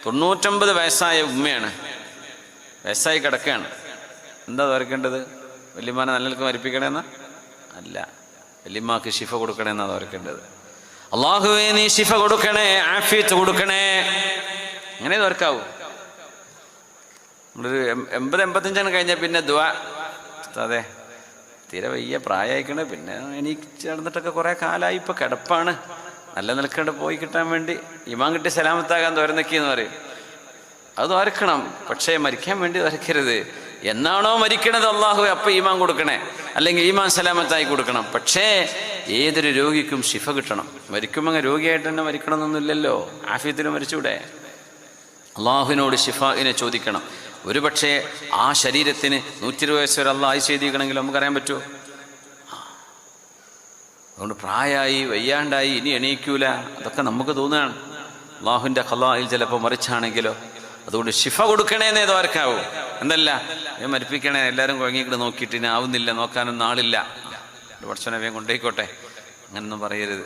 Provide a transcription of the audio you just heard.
99 വയസ്സായ ഉമ്മയാണ്, വയസ്സായി കിടക്കുകയാണ്. എന്താ തോർക്കേണ്ടത്? വല്യമ്മാനെ നല്ലവർക്ക് മരിപ്പിക്കണമെന്നാ? അല്ല, വല്യമ്മാക്ക് ശിഫ കൊടുക്കണമെന്നാ തോർക്കേണ്ടത്. അള്ളാഹുവേ നീ ശിഫ കൊടുക്കണേ, ആഫിയത്ത് കൊടുക്കണേ, അങ്ങനെ തോർക്കാവൂ. നമ്മളൊരു 80-85 കഴിഞ്ഞാൽ പിന്നെ ദുആ, അതെ തീരെ വയ്യ പ്രായമായിക്കണേ, പിന്നെ എനിക്ക് നടന്നിട്ടൊക്കെ കുറേ കാലമായി, ഇപ്പം കിടപ്പാണ്, നല്ല നിൽക്കേണ്ട പോയി കിട്ടാൻ വേണ്ടി ഈമാൻ കിട്ടി സലാമത്താകാൻ തോരന്നൊക്കെയെന്ന് പറയും. അത് തോരക്കണം, പക്ഷേ മരിക്കാൻ വേണ്ടി തോരക്കരുത്. എന്നാണോ മരിക്കണത് അള്ളാഹു അപ്പം ഈമാൻ കൊടുക്കണേ, അല്ലെങ്കിൽ ഈമാൻ സലാമത്തായി കൊടുക്കണം. പക്ഷേ ഏതൊരു രോഗിക്കും ശിഫ കിട്ടണം. മരിക്കുമ്പോൾ രോഗിയായിട്ട് തന്നെ മരിക്കണമെന്നൊന്നുമില്ലല്ലോ, ആഫിയത്തിന് മരിച്ചൂടെ? അള്ളാഹുവിനോട് ശിഫാഇനെ ചോദിക്കണം. ഒരു പക്ഷേ ആ ശരീരത്തിന് 120 വയസ്സ് വരെ അള്ളാഹ് ആയുസ്സ് എഴുതിക്കണമെങ്കിൽ നമുക്കറിയാൻ പറ്റുമോ? അതുകൊണ്ട് പ്രായമായി വയ്യാണ്ടായി ഇനി എണീക്കൂല, അതൊക്കെ നമുക്ക് തോന്നുകയാണ്. അള്ളാഹുവിൻ്റെ ഖലായിൽ ചിലപ്പോൾ മറിച്ചാണെങ്കിലോ. അതുകൊണ്ട് ശിഫ കൊടുക്കണേന്നേ ദ്വാരക്കാവൂ. എന്തല്ല മരിപ്പിക്കണേ, എല്ലാവരും കുഴങ്ങിക്കിട്ട് നോക്കിയിട്ട് ഇനി ആവുന്നില്ല, നോക്കാനൊന്നും ആളില്ല, പഠിച്ചവനെ വേഗം കൊണ്ടേക്കോട്ടെ, അങ്ങനൊന്നും പറയരുത്.